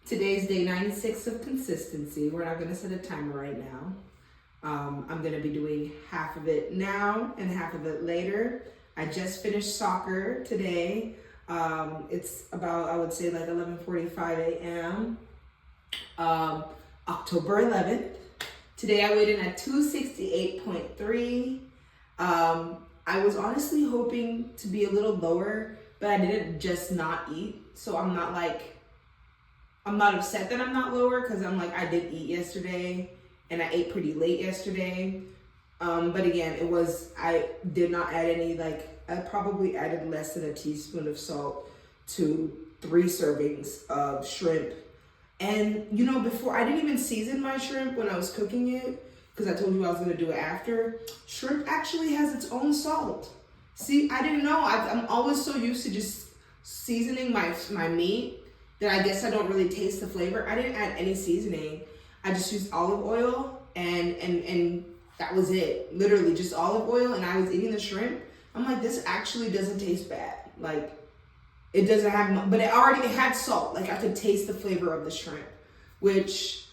Today's day 96 of consistency. We're not going to set a timer right now. I'm going to be doing half of it now and half of it later. I just finished soccer today. It's about, I would say, like 11:45 a.m. October 11th. Today I weighed in at 268.3. I was honestly hoping to be a little lower, but I didn't just not eat. So I'm not upset that I'm not lower, because I'm like, I did eat yesterday and I ate pretty late yesterday. But again, I did not add any, I probably added less than a teaspoon of salt to 3 servings of shrimp. And before, I didn't even season my shrimp when I was cooking it, because I told you I was gonna do it after. Shrimp actually has its own salt. See, I didn't know. I'm always so used to just seasoning my meat that I guess I don't really taste the flavor. I didn't add any seasoning. I just used olive oil and that was it. Literally just olive oil, and I was eating the shrimp. I'm like, this actually doesn't taste bad. Like, it doesn't have, but it had salt. Like, I could taste the flavor of the shrimp, which,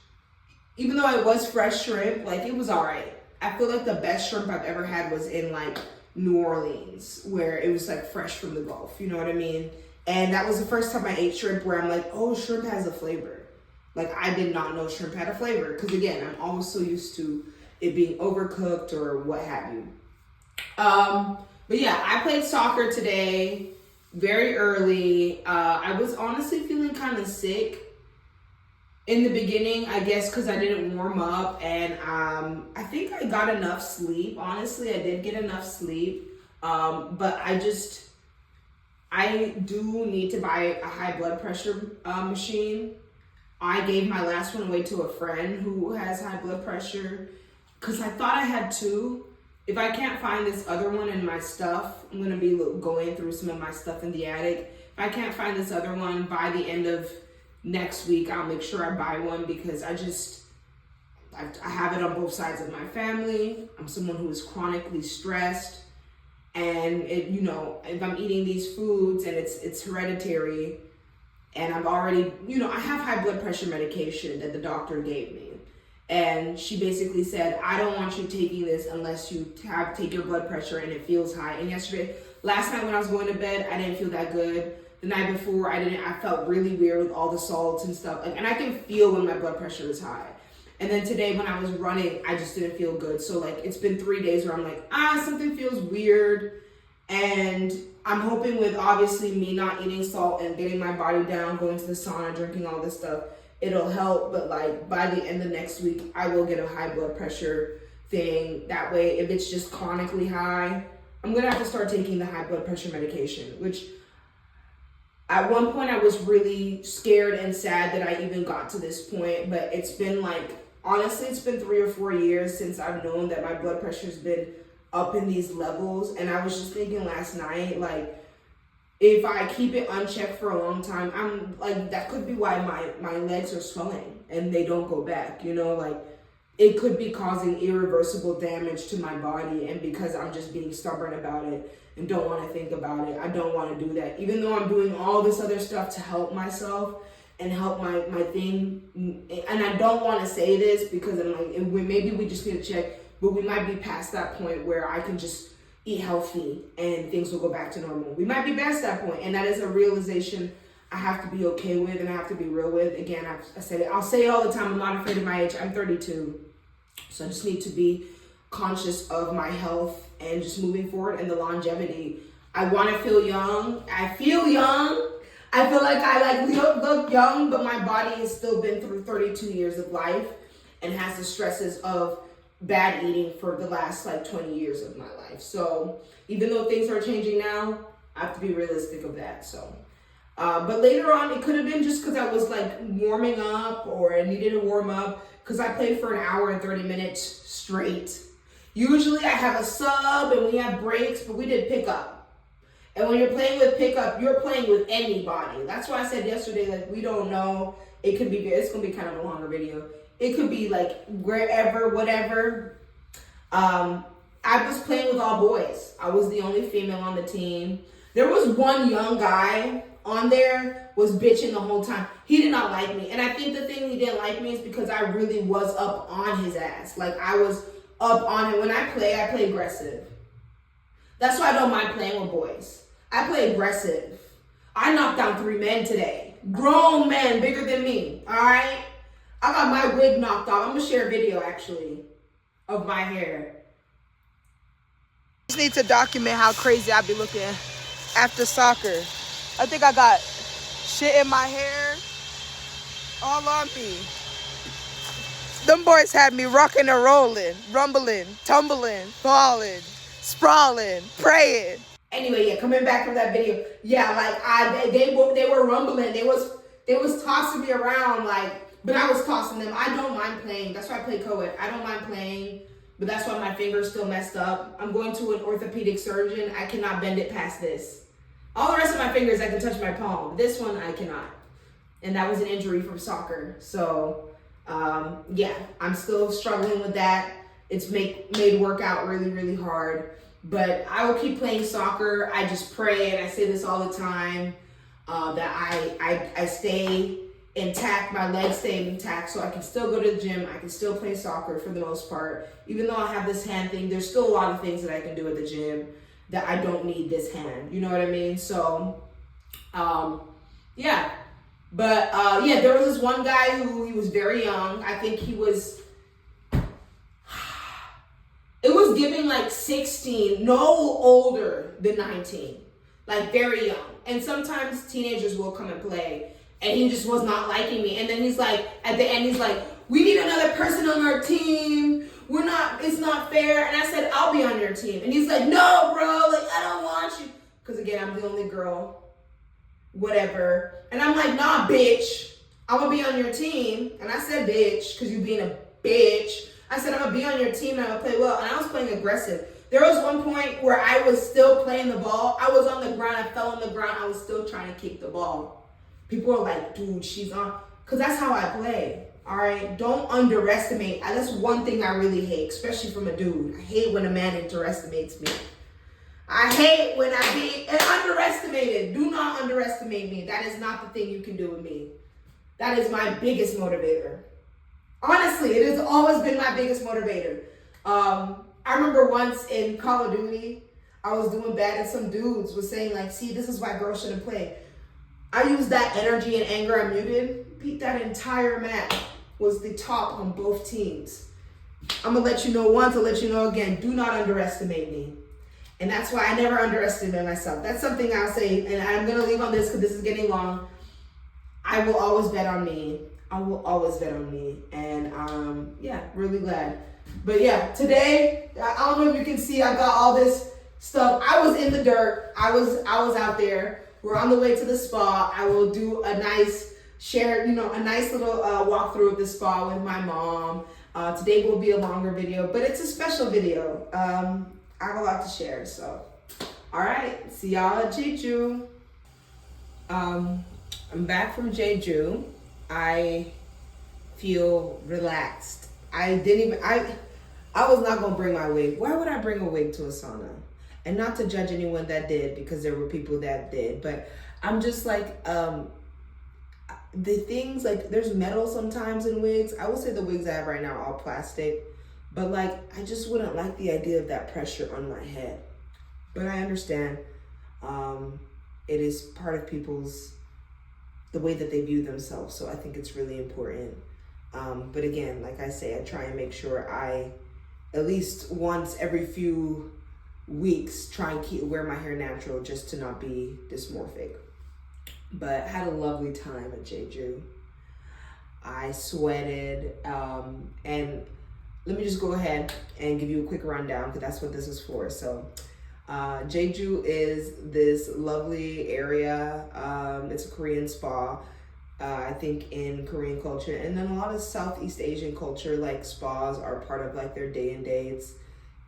even though it was fresh shrimp, like, it was all right. I feel like the best shrimp I've ever had was in New Orleans, where it was fresh from the Gulf. You know what I mean? And that was the first time I ate shrimp where I'm like, oh, shrimp has a flavor. Like, I did not know shrimp had a flavor, because again, I'm always so used to it being overcooked or what have you. But yeah, I played soccer today very early. I was honestly feeling kind of sick in the beginning, I guess, because I didn't warm up, and I think I got enough sleep. Honestly, I did get enough sleep, but I do need to buy a high blood pressure machine. I gave my last one away to a friend who has high blood pressure, because I thought I had 2. If I can't find this other one in my stuff, I'm going to be going through some of my stuff in the attic. If I can't find this other one by the end of next week, I'll make sure I buy one, because I have it on both sides of my family. I'm someone who is chronically stressed, and if I'm eating these foods and it's hereditary, and I've already, I have high blood pressure medication that the doctor gave me. And she basically said, I don't want you taking this unless you take your blood pressure and it feels high. And last night when I was going to bed, I didn't feel that good. The night before, I felt really weird with all the salts and stuff. And I can feel when my blood pressure is high. And then today when I was running, I just didn't feel good. So it's been 3 days where I'm like, something feels weird. And I'm hoping with obviously me not eating salt and getting my body down, going to the sauna, drinking all this stuff, it'll help. But by the end of next week, I will get a high blood pressure thing. That way, if it's just chronically high, I'm gonna have to start taking the high blood pressure medication, which at one point I was really scared and sad that I even got to this point. But it's been honestly, it's been 3 or 4 years since I've known that my blood pressure's been up in these levels. And I was just thinking last night, if I keep it unchecked for a long time, I'm that could be why my legs are swelling and they don't go back. It could be causing irreversible damage to my body, and because I'm just being stubborn about it and don't want to think about it, I don't want to do that. Even though I'm doing all this other stuff to help myself and help my thing, and I don't want to say this because I'm maybe we just need to check, but we might be past that point where I can just eat healthy and things will go back to normal. We might be past that point, and that is a realization I have to be okay with and I have to be real with. Again, I said it. I'll say it all the time. I'm not afraid of my age. I'm 32, so I just need to be conscious of my health and just moving forward and the longevity. I want to feel young. I feel young. I feel like I look young, but my body has still been through 32 years of life and has the stresses of bad eating for the last 20 years of my life. So even though things are changing now, I have to be realistic of that. So, but later on, it could have been just because I was warming up, or I needed to warm up, because I played for an hour and 30 minutes straight. Usually I have a sub and we have breaks, but we did pickup. And when you're playing with pickup, you're playing with anybody. That's why I said yesterday, we don't know. It could be, it's going to be kind of a longer video. It could be wherever, whatever. I was playing with all boys. I was the only female on the team. There was one young guy on there was bitching the whole time. He did not like me. And I think the thing he didn't like me is because I really was up on his ass. Like, I was up on him. When I play aggressive. That's why I don't mind playing with boys. I play aggressive. I knocked down 3 men today. Grown men, bigger than me, all right? I got my wig knocked off. I'm going to share a video, actually, of my hair. I just need to document how crazy I be looking after soccer. I think I got shit in my hair all on me. Them boys had me rocking and rolling, rumbling, tumbling, falling, sprawling, praying. Anyway, yeah, coming back from that video, yeah, like they were rumbling. They was tossing me around, like, but I was tossing them. I don't mind playing. That's why I play co-ed. I don't mind playing, but that's why my finger's still messed up. I'm going to an orthopedic surgeon. I cannot bend it past this. All the rest of my fingers, I can touch my palm. This one, I cannot. And that was an injury from soccer. So, yeah, I'm still struggling with that. It's made workout really, really hard. But I will keep playing soccer. I just pray, and I say this all the time, that I stay intact, my legs stay intact, so I can still go to the gym, I can still play soccer for the most part. Even though I have this hand thing, there's still a lot of things that I can do at the gym that I don't need this hand, you know what I mean? So, yeah. But, yeah, there was this one guy who, he was very young. I think he was, it was giving like 16, no older than 19, like very young. And sometimes teenagers will come and play, and he just was not liking me. And then he's like, at the end, he's like, we need another person on our team. It's not fair. And I said, I'll be on your team. And he's like, no, bro, like, I don't want you. Because again, I'm the only girl, whatever. And I'm like, nah, bitch, I'm gonna be on your team. And I said, bitch, because you being a bitch. I said, I'm gonna be on your team and I'm gonna play well. And I was playing aggressive. There was one point where I was still playing the ball. I was on the ground, I fell on the ground. I was still trying to kick the ball. People are like, dude, she's on. Because that's how I play. All right, don't underestimate. That's one thing I really hate, especially from a dude. I hate when a man underestimates me. I hate when I be underestimated. Do not underestimate me. That is not the thing you can do with me. That is my biggest motivator. Honestly, it has always been my biggest motivator. I remember once in Call of Duty, I was doing bad and some dudes was saying like, see, this is why girls shouldn't play. I used that energy and anger I muted. Beat that entire map. Was the top on both teams. I'm gonna let you know once, I'll let you know again. Do not underestimate me. And that's why I never underestimate myself. That's something I'll say, and I'm gonna leave on this because this is getting long. I will always bet on me. I will always bet on me. And yeah, really glad. But yeah, today, I don't know if you can see, I got all this stuff. I was in the dirt. I was out there. We're on the way to the spa. I will do a nice share, a nice little walkthrough of the spa with my mom. Today will be a longer video, but it's a special video. I have a lot to share, so. All right, see y'all at Jeju. I'm back from Jeju. I feel relaxed. I was not gonna bring my wig. Why would I bring a wig to a sauna? And not to judge anyone that did, because there were people that did, but I'm just like, the things, like, there's metal sometimes in wigs. I would say the wigs I have right now are all plastic, but like, I just wouldn't like the idea of that pressure on my head. But I understand, it is part of the way that they view themselves, so I think it's really important. But again, like I say, I try and make sure I, at least once every few weeks, try and wear my hair natural just to not be dysmorphic. But had a lovely time at Jeju. I sweated, and let me just go ahead and give you a quick rundown because that's what this is for. So Jeju is this lovely area. It's a Korean spa, I think, in Korean culture. And then a lot of Southeast Asian culture, like spas are part of like their day and day.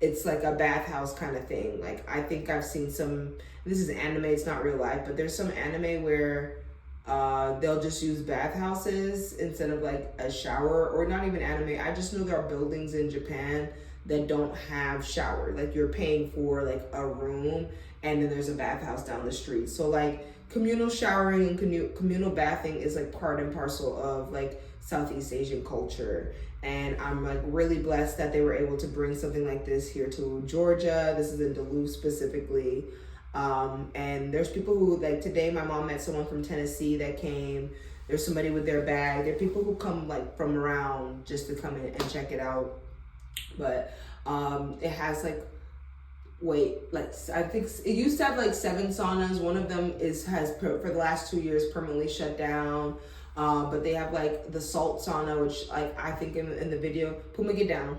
It's like a bathhouse kind of thing. Like, I think I've seen some, this is anime, it's not real life, but there's some anime where they'll just use bathhouses instead of like a shower, or not even anime. I just know there are buildings in Japan that don't have shower. Like, you're paying for like a room and then there's a bathhouse down the street. So like, communal showering and communal bathing is like part and parcel of like Southeast Asian culture. And I'm like really blessed that they were able to bring something like this here to Georgia. This is in Duluth specifically. And there's people who, like today my mom met someone from Tennessee that came. There's somebody with their bag. There are people who come like from around just to come in and check it out. But it has like, I think it used to have like 7 saunas. One of them has for the last 2 years permanently shut down. But they have like the salt sauna, which like I think in the video, Puma, get down.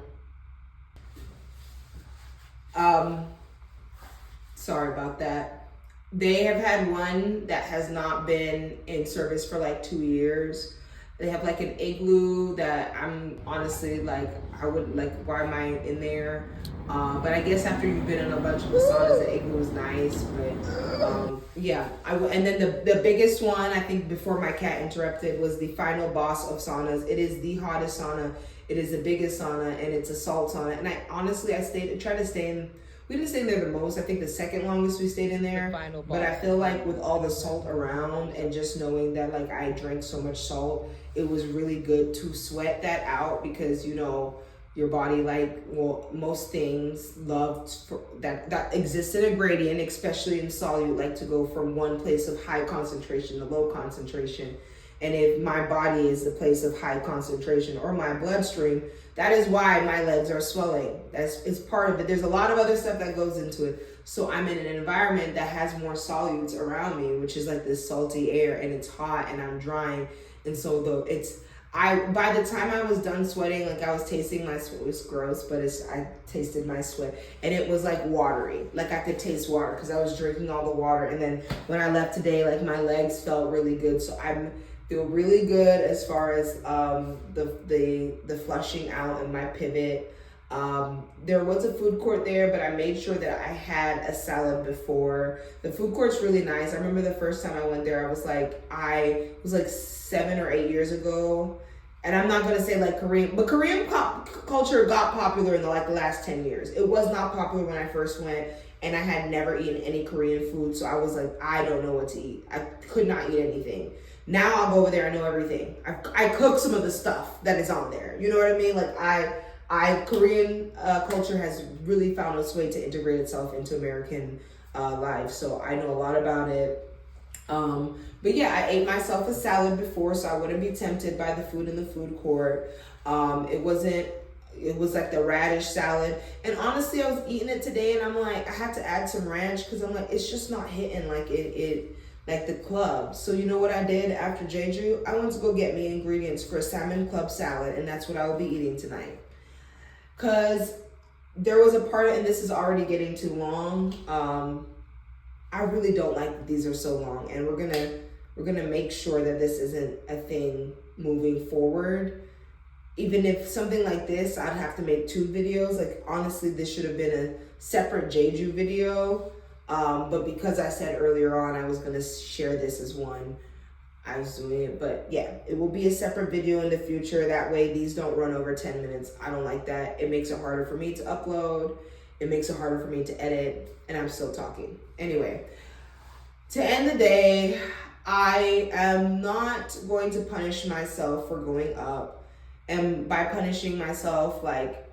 Sorry about that. They have had one that has not been in service for like 2 years. They have like an igloo that I'm honestly like, I would like, why am I in there? But I guess after you've been in a bunch of the saunas, the igloo is nice. But yeah, and then the biggest one, I think before my cat interrupted, was the final boss of saunas. It is the hottest sauna. It is the biggest sauna, and it's a salt sauna. And I honestly, tried to stay in. We didn't stay in there the most. I think the second longest we stayed in there. But I feel like with all the salt around and just knowing that like I drank so much salt, it was really good to sweat that out, because you know your body, like, well, most things that exist in a gradient, especially in solute, like to go from one place of high concentration to low concentration. And if my body is the place of high concentration, or my bloodstream, that is why my legs are swelling. It's part of it. There's a lot of other stuff that goes into it. So I'm in an environment that has more solutes around me, which is like this salty air, and it's hot and I'm drying. And so by the time I was done sweating, like I was tasting my sweat. It was gross, but I tasted my sweat, and it was like watery. Like I could taste water because I was drinking all the water. And then when I left today, like my legs felt really good. So I feel really good as far as the flushing out and my pivot. There was a food court there, but I made sure that I had a salad before. The food court's really nice. I remember the first time I went there, it was like 7 or 8 years ago. And I'm not going to say like Korean, but Korean culture got popular in the last 10 years. It was not popular when I first went, and I had never eaten any Korean food. So I was like, I don't know what to eat. I could not eat anything. Now I'll go over there, I know everything. I cook some of the stuff that is on there. You know what I mean? Like Korean culture has really found its way to integrate itself into American life. So I know a lot about it. But yeah, I ate myself a salad before, so I wouldn't be tempted by the food in the food court. It was like the radish salad. And honestly, I was eating it today, and I'm like, I had to add some ranch because I'm like, it's just not hitting like like the club. So you know what I did after Jeju? I went to go get me ingredients for a salmon club salad, and that's what I will be eating tonight. Because there was a part, and this is already getting too long. I really don't like that these are so long, and we're gonna make sure that this isn't a thing moving forward. Even if something like this, I'd have to make 2 videos. Like honestly, this should have been a separate Jeju video. But because I said earlier on I was gonna share this as one, I was doing it. But yeah, it will be a separate video in the future. That way these don't run over 10 minutes. I don't like that. It makes it harder for me to upload. It makes it harder for me to edit, and I'm still talking. Anyway, to end the day, I am not going to punish myself for going up. And by punishing myself, like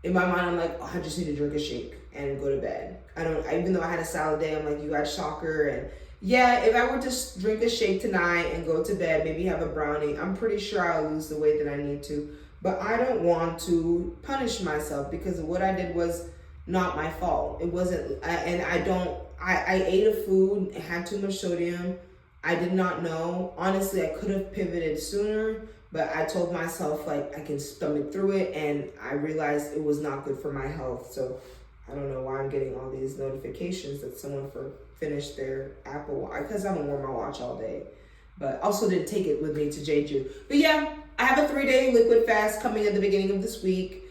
in my mind, I'm like, oh, I just need to drink a shake and go to bed. Even though I had a salad day, I'm like, you got soccer. And yeah, if I were to drink a shake tonight and go to bed, maybe have a brownie, I'm pretty sure I'll lose the weight that I need to. But I don't want to punish myself, because what I did was not my fault. It wasn't, and I ate a food, it had too much sodium. I did not know. Honestly, I could have pivoted sooner, but I told myself like I can stomach through it, and I realized it was not good for my health. So I don't know why I'm getting all these notifications that someone finished their Apple Watch, because I haven't worn my watch all day. But also didn't take it with me to Jeju. But yeah, I have a 3-day liquid fast coming at the beginning of this week.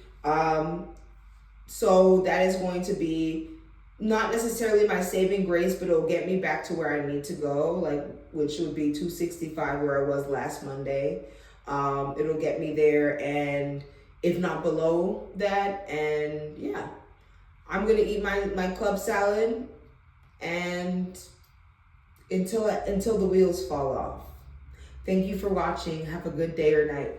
So that is going to be not necessarily my saving grace, but it'll get me back to where I need to go, like, which would be 265 where I was last Monday. It'll get me there, and if not below that. And yeah, I'm gonna eat my club salad, and until the wheels fall off. Thank you for watching. Have a good day or night.